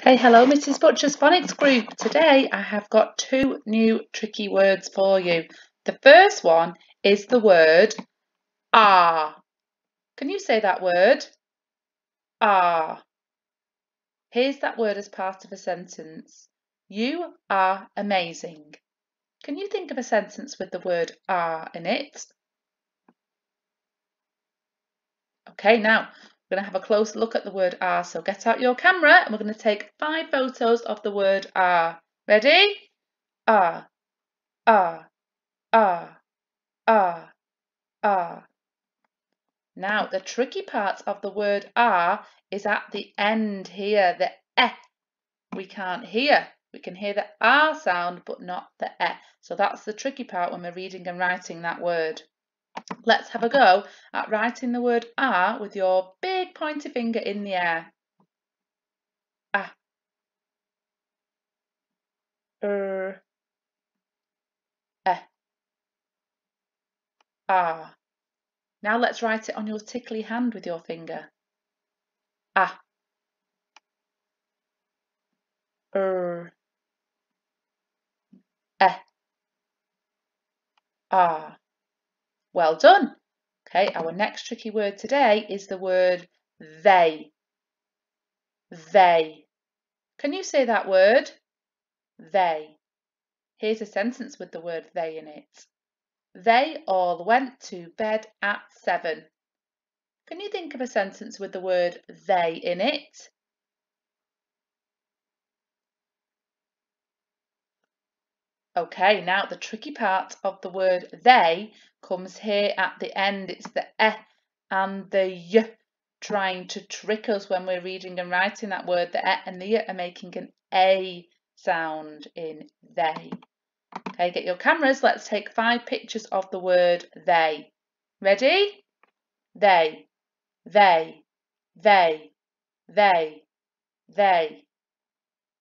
Okay, hello Mrs Butcher's phonics group. Today I have got two new tricky words for you. The first one is the word ah. Can you say that word? Ah. Here's that word as part of a sentence. You are amazing. Can you think of a sentence with the word ah in it? Okay, now we're going to have a close look at the word ah. So get out your camera and we're going to take 5 photos of the word ah. Ready? Ah, ah, ah. Ah, ah. Now, the tricky part of the word ah is at the end here, the eh. We can't hear. We can hear the ah sound, but not the eh. So that's the tricky part when we're reading and writing that word. Let's have a go at writing the word ah with your big pointy finger in the air. Ah. Eh. Ah. Now let's write it on your tickly hand with your finger. Ah. Eh. Ah. Well done. Okay, our next tricky word today is the word they. They. Can you say that word? They. Here's a sentence with the word they in it. They all went to bed at 7. Can you think of a sentence with the word they in it? Okay, now the tricky part of the word they comes here at the end. It's the eh and the y trying to trick us when we're reading and writing that word. The eh and the y are making an a sound in they. Okay, get your cameras. Let's take 5 pictures of the word they. Ready? They, they, they, they, they.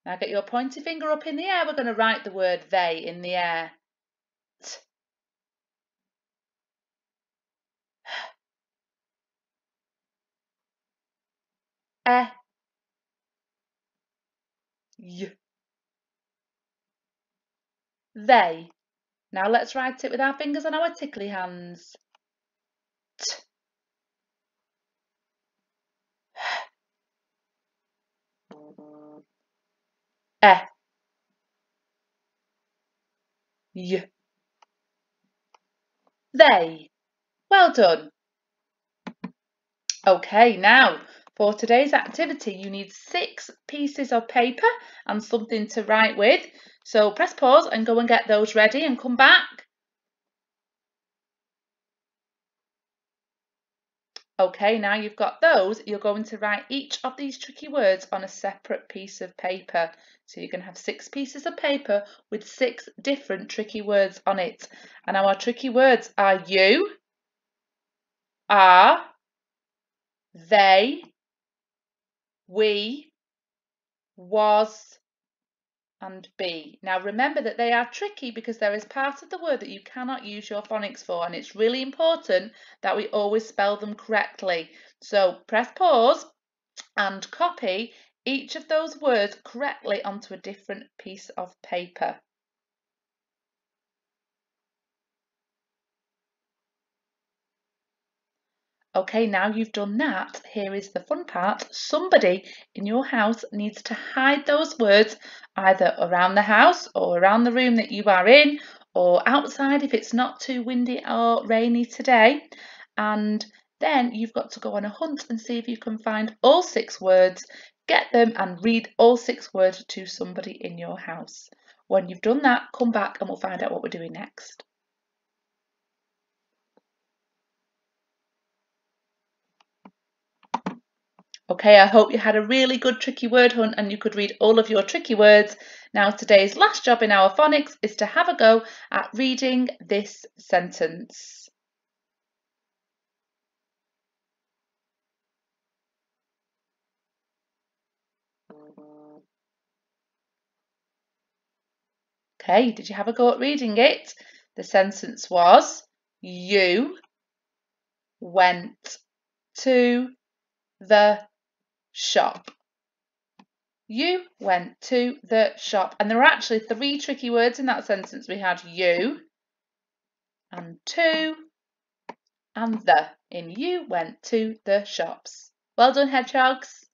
Now get your pointy finger up in the air. We're going to write the word they in the air. T. Eh. Y. They. Now let's write it with our fingers on our tickly hands. T. Eh. Y. They. Well done. Okay, now for today's activity you need 6 pieces of paper and something to write with. So press pause and go and get those ready and come back. Okay, now you've got those, you're going to write each of these tricky words on a separate piece of paper. So you're going to have 6 pieces of paper with 6 different tricky words on it. And our tricky words are you, are, they, we, was, and be. Now remember that they are tricky because there is part of the word that you cannot use your phonics for, and it's really important that we always spell them correctly. So press pause and copy each of those words correctly onto a different piece of paper. Okay, now you've done that, here is the fun part. Somebody in your house needs to hide those words either around the house or around the room that you are in or outside if it's not too windy or rainy today. And then you've got to go on a hunt and see if you can find all 6 words, get them and read all 6 words to somebody in your house. When you've done that, come back and we'll find out what we're doing next. Okay, I hope you had a really good tricky word hunt and you could read all of your tricky words. Now today's last job in our phonics is to have a go at reading this sentence. Okay, did you have a go at reading it? The sentence was, you went to the shop. You went to the shop. And there are actually 3 tricky words in that sentence. We had you and to and the in you went to the shops. Well done, hedgehogs.